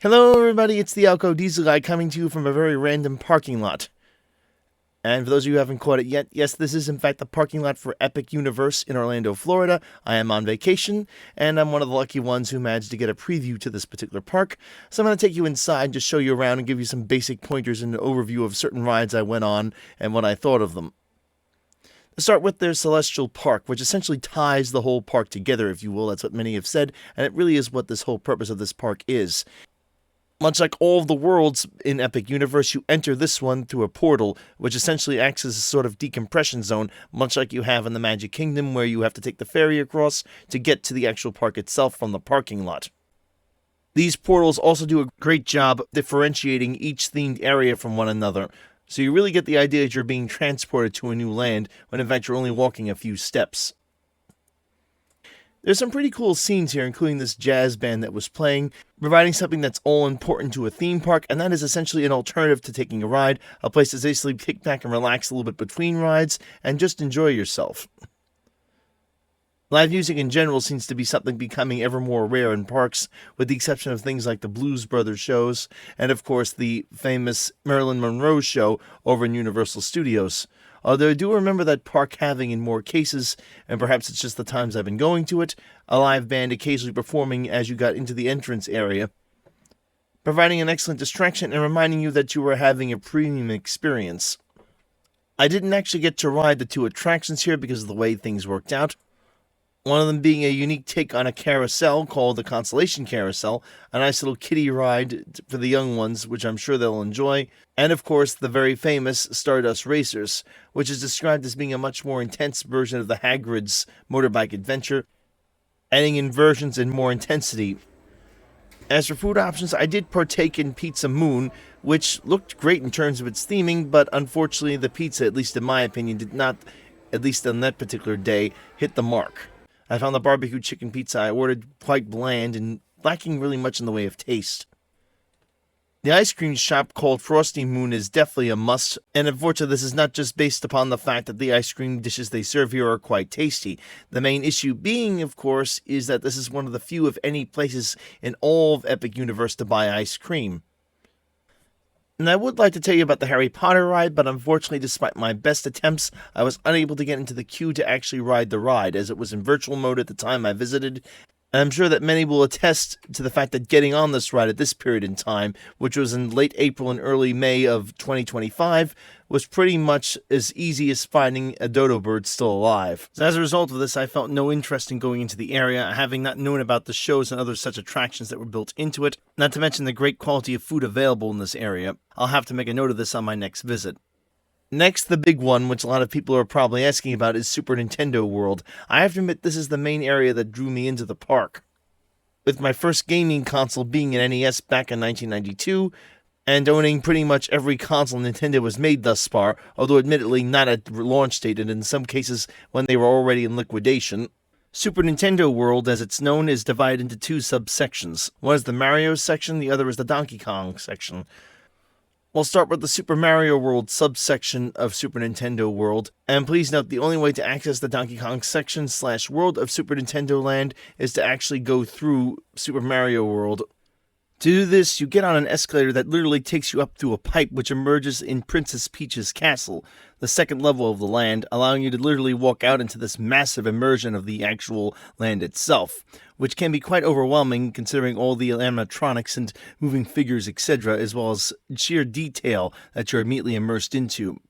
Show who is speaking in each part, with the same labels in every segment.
Speaker 1: Hello everybody, it's the Alco Diesel Guy coming to you from a very random parking lot. And for those of you who haven't caught it yet, yes, this is in fact the parking lot for Epic Universe in Orlando, Florida. I am on vacation, and I'm one of the lucky ones who managed to get a preview to this particular park. So I'm going to take you inside, just show you around, and give you some basic pointers and an overview of certain rides I went on and what I thought of them. To start with, there's Celestial Park, which essentially ties the whole park together, if you will. That's what many have said, and it really is what this whole purpose of this park is. Much like all of the worlds in Epic Universe, you enter this one through a portal, which essentially acts as a sort of decompression zone, much like you have in the Magic Kingdom, where you have to take the ferry across to get to the actual park itself from the parking lot. These portals also do a great job differentiating each themed area from one another, so you really get the idea that you're being transported to a new land, when in fact you're only walking a few steps. There's some pretty cool scenes here, including this jazz band that was playing, providing something that's all important to a theme park, and that is essentially an alternative to taking a ride, a place to basically kick back and relax a little bit between rides, and just enjoy yourself. Live music in general seems to be something becoming ever more rare in parks, with the exception of things like the Blues Brothers shows, and of course the famous Marilyn Monroe show over in Universal Studios. Although I do remember that park having, in more cases, and perhaps it's just the times I've been going to it, a live band occasionally performing as you got into the entrance area, providing an excellent distraction and reminding you that you were having a premium experience. I didn't actually get to ride the two attractions here because of the way things worked out. One of them being a unique take on a carousel called the Constellation Carousel, a nice little kiddie ride for the young ones, which I'm sure they'll enjoy. And of course, the very famous Stardust Racers, which is described as being a much more intense version of the Hagrid's motorbike adventure, adding inversions and more intensity. As for food options, I did partake in Pizza Moon, which looked great in terms of its theming, but unfortunately the pizza, at least in my opinion, did not, at least on that particular day, hit the mark. I found the barbecue chicken pizza I ordered quite bland and lacking really much in the way of taste. The ice cream shop called Frosty Moon is definitely a must, and unfortunately this is not just based upon the fact that the ice cream dishes they serve here are quite tasty. The main issue being, of course, is that this is one of the few, if any, places in all of Epic Universe to buy ice cream. And I would like to tell you about the Harry Potter ride, but unfortunately, despite my best attempts, I was unable to get into the queue to actually ride the ride, as it was in virtual mode at the time I visited. And I'm sure that many will attest to the fact that getting on this ride at this period in time, which was in late April and early May of 2025, was pretty much as easy as finding a dodo bird still alive. So as a result of this, I felt no interest in going into the area, having not known about the shows and other such attractions that were built into it, not to mention the great quality of food available in this area. I'll have to make a note of this on my next visit. Next, the big one, which a lot of people are probably asking about, is Super Nintendo World. I have to admit this is the main area that drew me into the park. With my first gaming console being an NES back in 1992, and owning pretty much every console Nintendo has made thus far, although admittedly not at launch date and in some cases when they were already in liquidation, Super Nintendo World, as it's known, is divided into two subsections. One is the Mario section, the other is the Donkey Kong section. We'll start with the Super Mario World subsection of Super Nintendo World, and please note the only way to access the Donkey Kong section / world of Super Nintendo Land is to actually go through Super Mario World. To do this, you get on an escalator that literally takes you up through a pipe which emerges in Princess Peach's castle, the second level of the land, allowing you to literally walk out into this massive immersion of the actual land itself, which can be quite overwhelming considering all the animatronics and moving figures, etc., as well as sheer detail that you're immediately immersed into.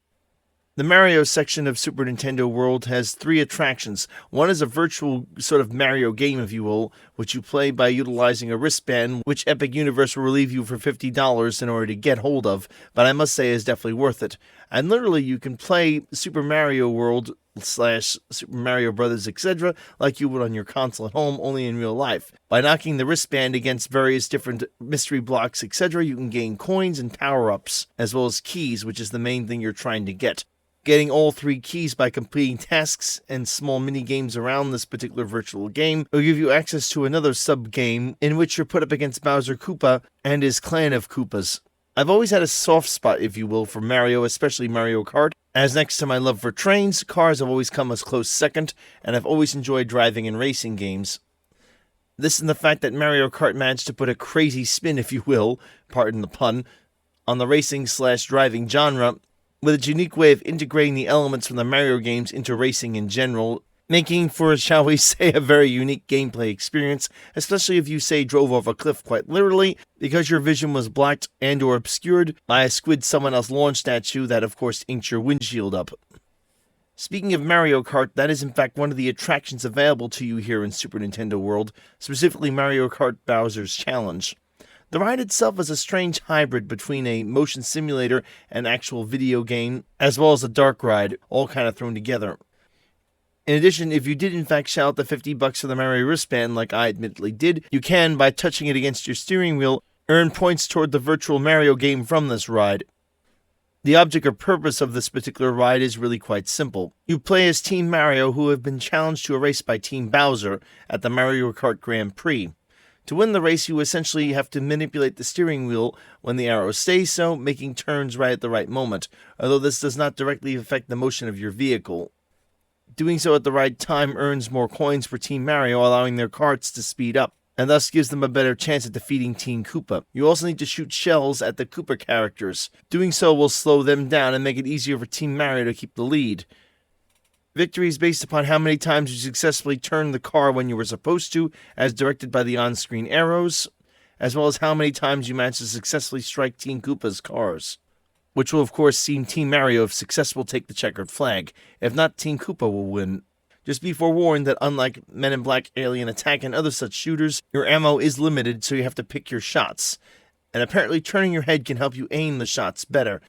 Speaker 1: The Mario section of Super Nintendo World has 3 attractions. One is a virtual sort of Mario game, if you will, which you play by utilizing a wristband, which Epic Universe will relieve you for $50 in order to get hold of, but I must say is definitely worth it. And literally, you can play Super Mario World / Super Mario Brothers, etc., like you would on your console at home, only in real life. By knocking the wristband against various different mystery blocks, etc., you can gain coins and power-ups, as well as keys, which is the main thing you're trying to get. Getting all 3 keys by completing tasks and small mini-games around this particular virtual game will give you access to another sub-game in which you're put up against Bowser Koopa and his clan of Koopas. I've always had a soft spot, if you will, for Mario, especially Mario Kart, as next to my love for trains, cars have always come as close second, and I've always enjoyed driving and racing games. This and the fact that Mario Kart managed to put a crazy spin, if you will, pardon the pun, on the racing/driving genre, with its unique way of integrating the elements from the Mario games into racing in general, making for, shall we say, a very unique gameplay experience, especially if you, say, drove off a cliff quite literally, because your vision was blocked and or obscured by a squid someone else launched at you that, of course, inked your windshield up. Speaking of Mario Kart, that is in fact one of the attractions available to you here in Super Nintendo World, specifically Mario Kart Bowser's Challenge. The ride itself is a strange hybrid between a motion simulator and actual video game, as well as a dark ride, all kind of thrown together. In addition, if you did in fact shell out the $50 for the Mario wristband, like I admittedly did, you can, by touching it against your steering wheel, earn points toward the virtual Mario game from this ride. The object or purpose of this particular ride is really quite simple. You play as Team Mario, who have been challenged to a race by Team Bowser at the Mario Kart Grand Prix. To win the race, you essentially have to manipulate the steering wheel when the arrows say so, making turns right at the right moment, although this does not directly affect the motion of your vehicle. Doing so at the right time earns more coins for Team Mario, allowing their karts to speed up, and thus gives them a better chance at defeating Team Koopa. You also need to shoot shells at the Koopa characters. Doing so will slow them down and make it easier for Team Mario to keep the lead. Victory is based upon how many times you successfully turned the car when you were supposed to, as directed by the on-screen arrows, as well as how many times you managed to successfully strike Team Koopa's cars, which will of course see Team Mario, if successful, take the checkered flag. If not, Team Koopa will win. Just be forewarned that unlike Men in Black, Alien Attack, and other such shooters, your ammo is limited, so you have to pick your shots. And apparently turning your head can help you aim the shots better.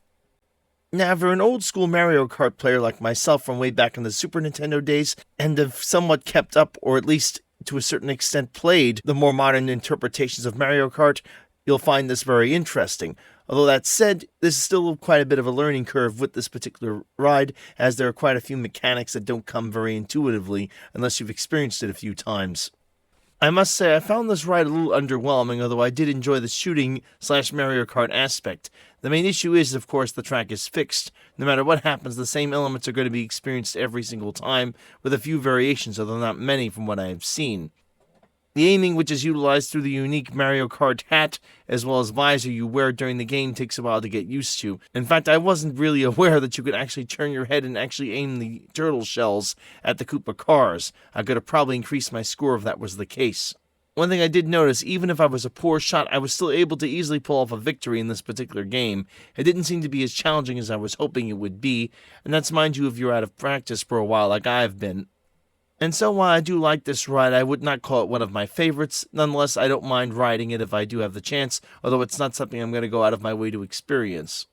Speaker 1: Now, for an old-school Mario Kart player like myself from way back in the Super Nintendo days, and have somewhat kept up, or at least to a certain extent played, the more modern interpretations of Mario Kart, you'll find this very interesting. Although that said, this is still quite a bit of a learning curve with this particular ride, as there are quite a few mechanics that don't come very intuitively unless you've experienced it a few times. I must say, I found this ride a little underwhelming, although I did enjoy the shooting/Mario Kart aspect. The main issue is, of course, the track is fixed. No matter what happens, the same elements are going to be experienced every single time, with a few variations, although not many from what I have seen. The aiming, which is utilized through the unique Mario Kart hat, as well as visor you wear during the game, takes a while to get used to. In fact, I wasn't really aware that you could actually turn your head and actually aim the turtle shells at the Koopa cars. I could have probably increased my score if that was the case. One thing I did notice, even if I was a poor shot, I was still able to easily pull off a victory in this particular game. It didn't seem to be as challenging as I was hoping it would be, and that's, mind you, if you're out of practice for a while like I've been. And so while I do like this ride, I would not call it one of my favorites. Nonetheless, I don't mind riding it if I do have the chance, although it's not something I'm going to go out of my way to experience.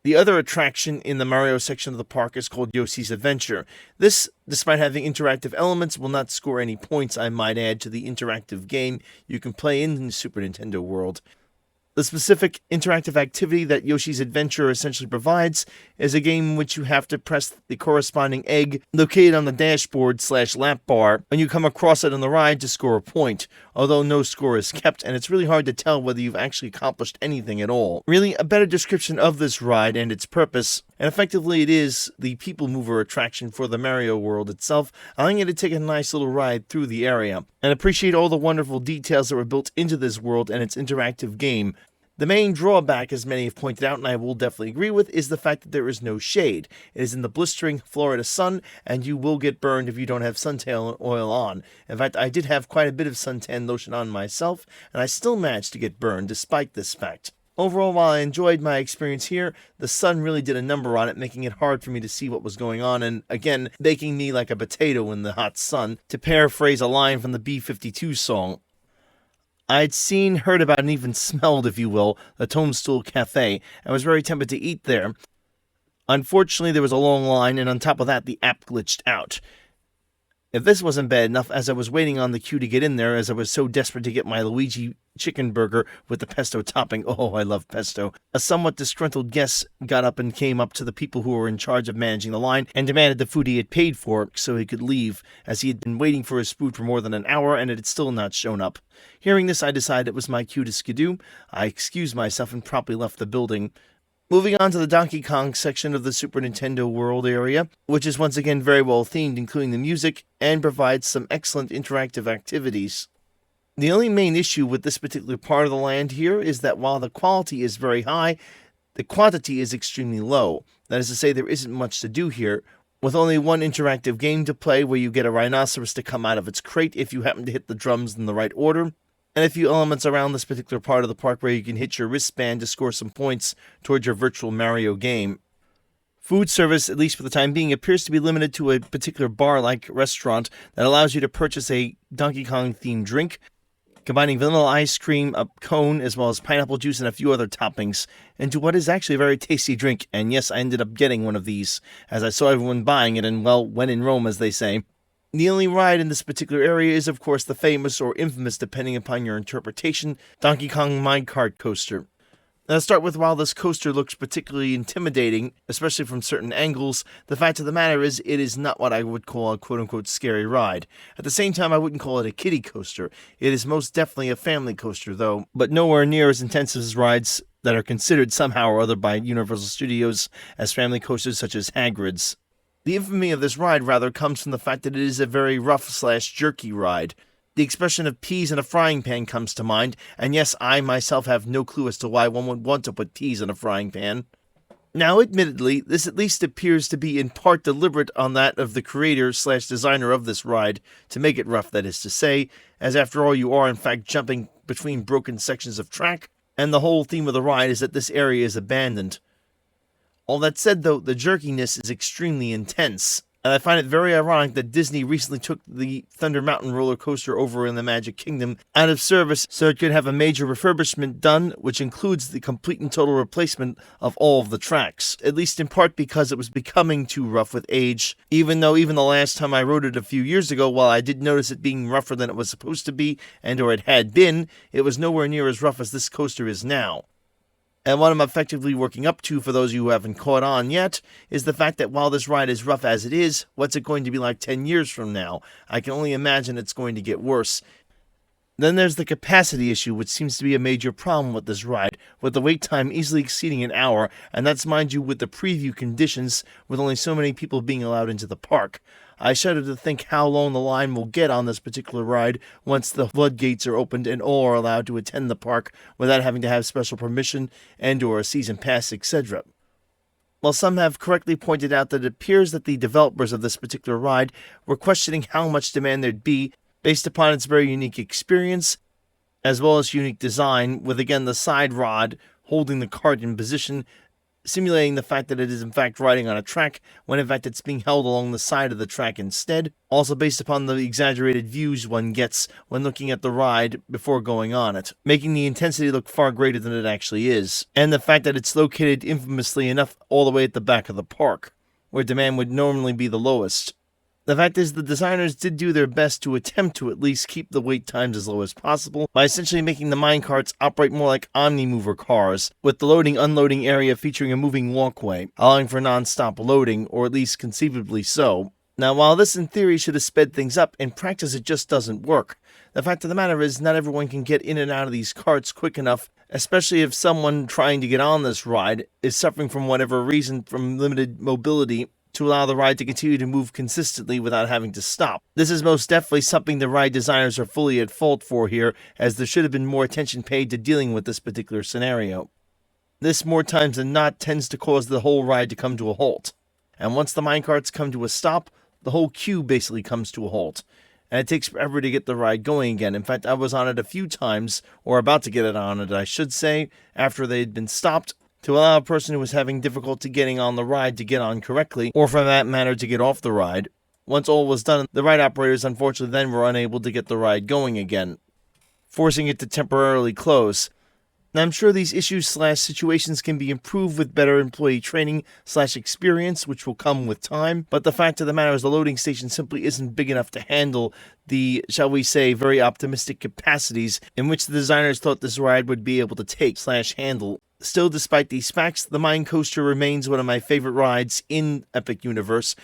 Speaker 1: The other attraction in the Mario section of the park is called Yoshis Adventure. This, despite having interactive elements, will not score any points, I might add, to the interactive game you can play in the Super Nintendo World. The specific interactive activity that Yoshi's Adventure essentially provides is a game in which you have to press the corresponding egg located on the dashboard/lap bar when you come across it on the ride to score a point, although no score is kept, and it's really hard to tell whether you've actually accomplished anything at all. Really, a better description of this ride and its purpose, and effectively it is the people mover attraction for the Mario world itself, allowing you to take a nice little ride through the area, and appreciate all the wonderful details that were built into this world and its interactive game. The main drawback, as many have pointed out, and I will definitely agree with, is the fact that there is no shade. It is in the blistering Florida sun, and you will get burned if you don't have suntan oil on. In fact, I did have quite a bit of suntan lotion on myself, and I still managed to get burned despite this fact. Overall, while I enjoyed my experience here, the sun really did a number on it, making it hard for me to see what was going on, and again, baking me like a potato in the hot sun, to paraphrase a line from the B-52 song. I'd seen, heard about, and even smelled, if you will, the Toadstool Cafe, and was very tempted to eat there. Unfortunately, there was a long line, and on top of that, the app glitched out. If this wasn't bad enough, as I was waiting on the queue to get in there, as I was so desperate to get my Luigi chicken burger with the pesto topping, oh, I love pesto, a somewhat disgruntled guest got up and came up to the people who were in charge of managing the line and demanded the food he had paid for so he could leave, as he had been waiting for his food for more than an hour and it had still not shown up. Hearing this, I decided it was my cue to skidoo. I excused myself and promptly left the building. Moving on to the Donkey Kong section of the Super Nintendo World area, which is once again very well themed, including the music, and provides some excellent interactive activities. The only main issue with this particular part of the land here is that while the quality is very high, the quantity is extremely low. That is to say, there isn't much to do here, with only one interactive game to play where you get a rhinoceros to come out of its crate if you happen to hit the drums in the right order, and a few elements around this particular part of the park where you can hit your wristband to score some points towards your virtual Mario game. Food service, at least for the time being, appears to be limited to a particular bar-like restaurant that allows you to purchase a Donkey Kong-themed drink, combining vanilla ice cream, a cone, as well as pineapple juice and a few other toppings, into what is actually a very tasty drink. And yes, I ended up getting one of these, as I saw everyone buying it, and well, when in Rome, as they say. The only ride in this particular area is, of course, the famous or infamous, depending upon your interpretation, Donkey Kong Minecart Coaster. Now, to start with, while this coaster looks particularly intimidating, especially from certain angles, the fact of the matter is it is not what I would call a quote-unquote scary ride. At the same time, I wouldn't call it a kiddie coaster. It is most definitely a family coaster, though, but nowhere near as intense as rides that are considered somehow or other by Universal Studios as family coasters such as Hagrid's. The infamy of this ride, rather, comes from the fact that it is a very rough/jerky ride. The expression of peas in a frying pan comes to mind, and yes, I myself have no clue as to why one would want to put peas in a frying pan. Now, admittedly, this at least appears to be in part deliberate on that of the creator/designer of this ride, to make it rough, that is to say, as after all you are in fact jumping between broken sections of track, and the whole theme of the ride is that this area is abandoned. All that said, though, the jerkiness is extremely intense. And I find it very ironic that Disney recently took the Thunder Mountain roller coaster over in the Magic Kingdom out of service so it could have a major refurbishment done, which includes the complete and total replacement of all of the tracks, at least in part because it was becoming too rough with age, even though even the last time I rode it a few years ago, while I did notice it being rougher than it was supposed to be, and or it had been, it was nowhere near as rough as this coaster is now. And what I'm effectively working up to, for those of you who haven't caught on yet, is the fact that while this ride is rough as it is, what's it going to be like 10 years from now? I can only imagine it's going to get worse. Then there's the capacity issue, which seems to be a major problem with this ride, with the wait time easily exceeding an hour, and that's, mind you, with the preview conditions, with only so many people being allowed into the park. I shudder to think how long the line will get on this particular ride once the floodgates are opened and all are allowed to attend the park without having to have special permission and or a season pass, etc. While some have correctly pointed out that it appears that the developers of this particular ride were questioning how much demand there'd be based upon its very unique experience, as well as unique design, with again the side rod holding the cart in position, simulating the fact that it is in fact riding on a track, when in fact it's being held along the side of the track instead, also based upon the exaggerated views one gets when looking at the ride before going on it, making the intensity look far greater than it actually is, and the fact that it's located infamously enough all the way at the back of the park, where demand would normally be the lowest. The fact is, the designers did do their best to attempt to at least keep the wait times as low as possible by essentially making the minecarts operate more like omnimover cars, with the loading-unloading area featuring a moving walkway, allowing for non-stop loading, or at least conceivably so. Now, while this in theory should have sped things up, in practice it just doesn't work. The fact of the matter is, not everyone can get in and out of these carts quick enough, especially if someone trying to get on this ride is suffering from whatever reason from limited mobility, to allow the ride to continue to move consistently without having to stop. This is most definitely something the ride designers are fully at fault for here, as there should have been more attention paid to dealing with this particular scenario. This, more times than not, tends to cause the whole ride to come to a halt. And once the minecarts come to a stop, the whole queue basically comes to a halt. And it takes forever to get the ride going again. In fact, I was on it a few times, or about to get it on it, I should say, after they had been stopped, to allow a person who was having difficulty getting on the ride to get on correctly, or for that matter to get off the ride. Once all was done, the ride operators unfortunately then were unable to get the ride going again, forcing it to temporarily close. Now, I'm sure these issues/situations can be improved with better employee training/experience, which will come with time, but the fact of the matter is the loading station simply isn't big enough to handle the, shall we say, very optimistic capacities in which the designers thought this ride would be able to take/handle. Still, despite these facts, the Mine Coaster remains one of my favorite rides in Epic Universe,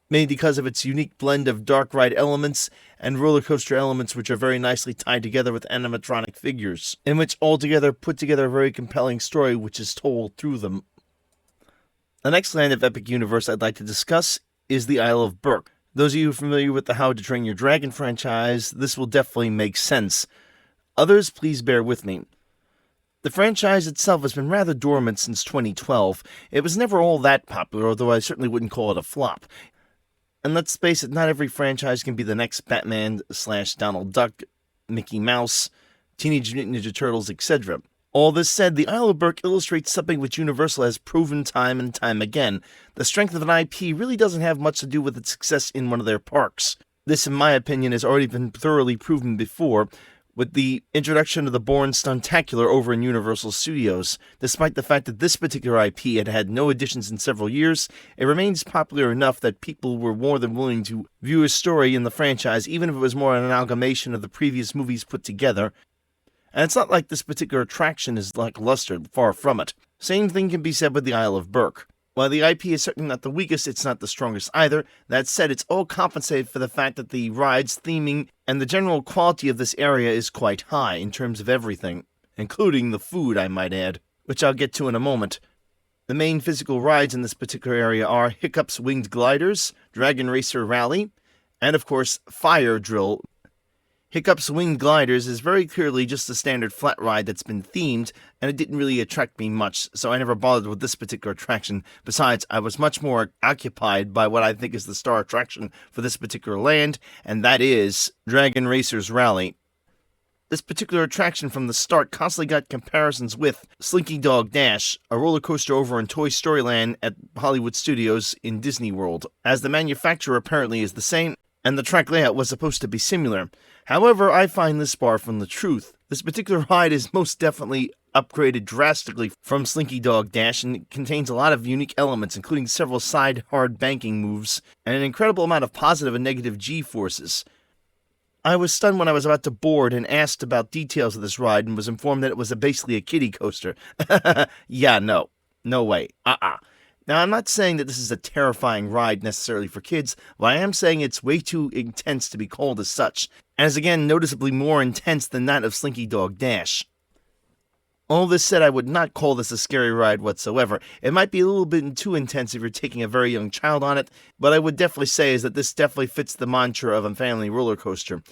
Speaker 1: mainly because of its unique blend of dark ride elements and roller coaster elements which are very nicely tied together with animatronic figures, in which altogether put together a very compelling story which is told through them. The next land of Epic Universe I'd like to discuss is the Isle of Burke. Those of you familiar with the How to Train Your Dragon franchise, this will definitely make sense. Others, please bear with me. The franchise itself has been rather dormant since 2012. It was never all that popular, although I certainly wouldn't call it a flop. And let's face it, not every franchise can be the next Batman/Donald Duck, Mickey Mouse, Teenage Mutant Ninja Turtles, etc. All this said, the Isle of Burke illustrates something which Universal has proven time and time again. The strength of an IP really doesn't have much to do with its success in one of their parks. This, in my opinion, has already been thoroughly proven before, with the introduction of the Bourne Stuntacular over in Universal Studios. Despite the fact that this particular IP had had no additions in several years, it remains popular enough that people were more than willing to view a story in the franchise, even if it was more an amalgamation of the previous movies put together. And it's not like this particular attraction is lackluster, far from it. Same thing can be said with the Isle of Burke. While the IP is certainly not the weakest, it's not the strongest either. That said, it's all compensated for the fact that the rides, theming, and the general quality of this area is quite high in terms of everything, including the food, I might add, which I'll get to in a moment. The main physical rides in this particular area are Hiccup's Winged Gliders, Dragon Racer Rally, and of course, Fire Drill. Hiccup's Winged Gliders is very clearly just a standard flat ride that's been themed, and it didn't really attract me much, so I never bothered with this particular attraction. Besides, I was much more occupied by what I think is the star attraction for this particular land, and that is Dragon Racer's Rally. This particular attraction from the start constantly got comparisons with Slinky Dog Dash, a roller coaster over in Toy Story Land at Hollywood Studios in Disney World, as the manufacturer apparently is the same, and the track layout was supposed to be similar. However, I find this far from the truth. This particular ride is most definitely upgraded drastically from Slinky Dog Dash, and it contains a lot of unique elements, including several side hard banking moves, and an incredible amount of positive and negative G-forces. I was stunned when I was about to board and asked about details of this ride, and was informed that it was basically a kiddie coaster. Yeah, no. No way. Now, I'm not saying that this is a terrifying ride necessarily for kids, but I am saying it's way too intense to be called as such, and is again noticeably more intense than that of Slinky Dog Dash. All this said, I would not call this a scary ride whatsoever. It might be a little bit too intense if you're taking a very young child on it, but I would definitely say is that this definitely fits the mantra of a family roller coaster.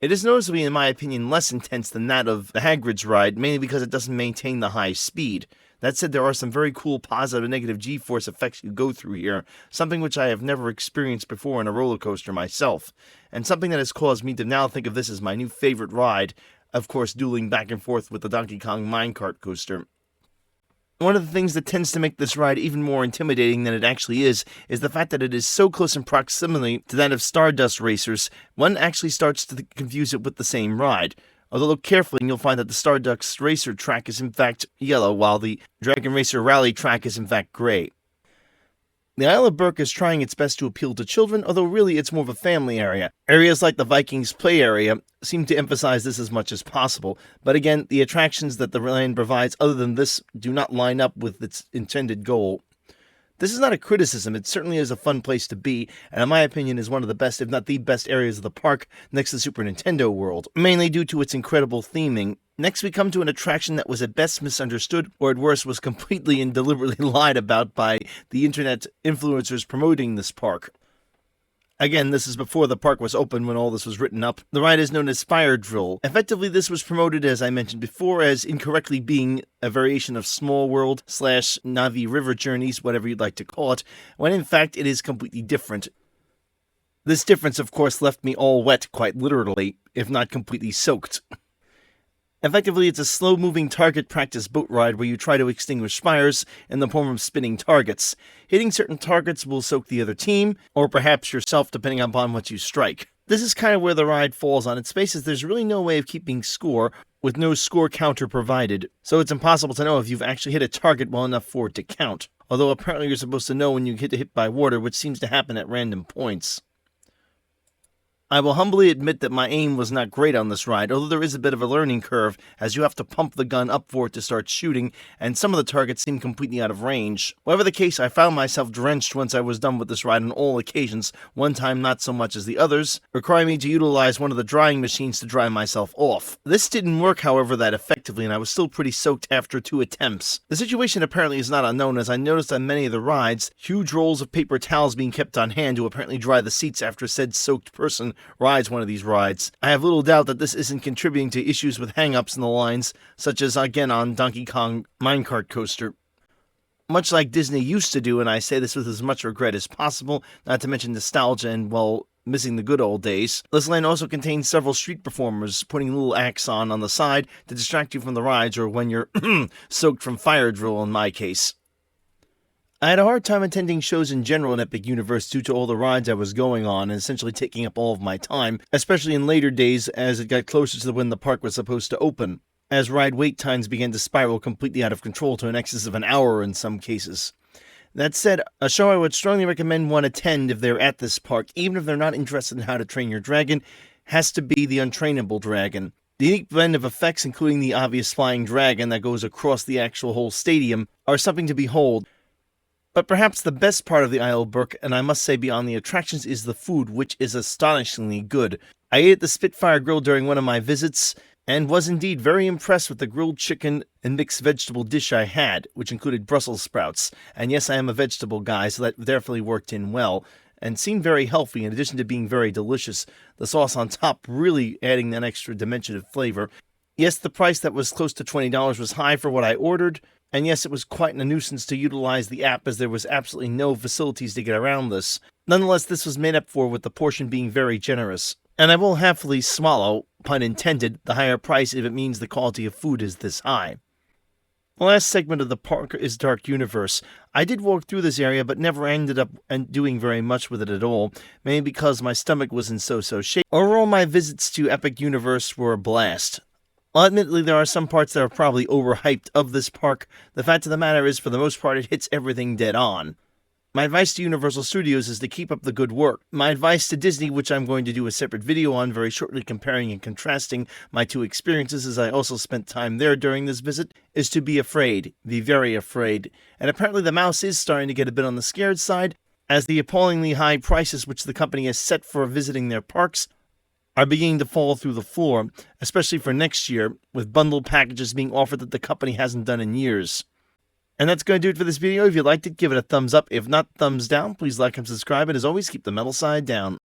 Speaker 1: It is noticeably, in my opinion, less intense than that of the Hagrid's ride, mainly because it doesn't maintain the high speed. That said, there are some very cool positive and negative G-force effects you go through here, something which I have never experienced before in a roller coaster myself, and something that has caused me to now think of this as my new favorite ride, of course dueling back and forth with the Donkey Kong minecart coaster. One of the things that tends to make this ride even more intimidating than it actually is the fact that it is so close in proximity to that of Stardust Racers, one actually starts to confuse it with the same ride. Although look carefully and you'll find that the Stardust Racer track is in fact yellow, while the Dragon Racer Rally track is in fact gray. The Isle of Burke is trying its best to appeal to children, although really it's more of a family area. Areas like the Vikings play area seem to emphasize this as much as possible, but again, the attractions that the land provides other than this do not line up with its intended goal. This is not a criticism, it certainly is a fun place to be, and in my opinion is one of the best, if not the best areas of the park next to Super Nintendo World, mainly due to its incredible theming. Next we come to an attraction that was at best misunderstood, or at worst was completely and deliberately lied about by the internet influencers promoting this park. Again, this is before the park was open when all this was written up. The ride is known as Fire Drill. Effectively, this was promoted, as I mentioned before, as incorrectly being a variation of Small World / Navi River Journeys, whatever you'd like to call it, when in fact it is completely different. This difference, of course, left me all wet, quite literally, if not completely soaked. Effectively, it's a slow-moving target practice boat ride where you try to extinguish fires in the form of spinning targets. Hitting certain targets will soak the other team, or perhaps yourself, depending upon what you strike. This is kind of where the ride falls on its face, as there's really no way of keeping score, with no score counter provided, so it's impossible to know if you've actually hit a target well enough for it to count, although apparently you're supposed to know when you get hit by water, which seems to happen at random points. I will humbly admit that my aim was not great on this ride, although there is a bit of a learning curve, as you have to pump the gun up for it to start shooting, and some of the targets seem completely out of range. Whatever the case, I found myself drenched once I was done with this ride on all occasions, one time not so much as the others, requiring me to utilize one of the drying machines to dry myself off. This didn't work, however, that effectively, and I was still pretty soaked after 2 attempts. The situation apparently is not unknown, as I noticed on many of the rides, huge rolls of paper towels being kept on hand to apparently dry the seats after said soaked person rides one of these rides. I have little doubt that this isn't contributing to issues with hang-ups in the lines, such as, again, on Donkey Kong Minecart Coaster. Much like Disney used to do, and I say this with as much regret as possible, not to mention nostalgia and, well, missing the good old days. This land also contains several street performers putting little acts on the side to distract you from the rides, or when you're soaked from fire drill in my case. I had a hard time attending shows in general in Epic Universe due to all the rides I was going on and essentially taking up all of my time, especially in later days as it got closer to when the park was supposed to open, as ride wait times began to spiral completely out of control to an excess of an hour in some cases. That said, a show I would strongly recommend one attend if they're at this park, even if they're not interested in how to train your dragon, has to be the Untrainable Dragon. The unique blend of effects, including the obvious flying dragon that goes across the actual whole stadium, are something to behold. But perhaps the best part of the Isle of Burke, and I must say beyond the attractions, is the food, which is astonishingly good. I ate at the Spitfire Grill during one of my visits, and was indeed very impressed with the grilled chicken and mixed vegetable dish I had, which included Brussels sprouts. And yes, I am a vegetable guy, so that definitely worked in well, and seemed very healthy in addition to being very delicious. The sauce on top really adding that extra dimension of flavor. Yes, the price that was close to $20 was high for what I ordered, and yes, it was quite a nuisance to utilize the app as there was absolutely no facilities to get around this. Nonetheless, this was made up for with the portion being very generous. And I will happily swallow, pun intended, the higher price if it means the quality of food is this high. The last segment of the park is Dark Universe. I did walk through this area, but never ended up doing very much with it at all, mainly because my stomach was in so-so shape. Overall, my visits to Epic Universe were a blast. Well, admittedly, there are some parts that are probably overhyped of this park. The fact of the matter is, for the most part, it hits everything dead on. My advice to Universal Studios is to keep up the good work. My advice to Disney, which I'm going to do a separate video on very shortly comparing and contrasting my two experiences as I also spent time there during this visit, is to be afraid. Be very afraid. And apparently the mouse is starting to get a bit on the scared side, as the appallingly high prices which the company has set for visiting their parks are beginning to fall through the floor, especially for next year, with bundled packages being offered that the company hasn't done in years. And that's going to do it for this video. If you liked it, give it a thumbs up. If not, thumbs down. Please like and subscribe. And as always, keep the metal side down.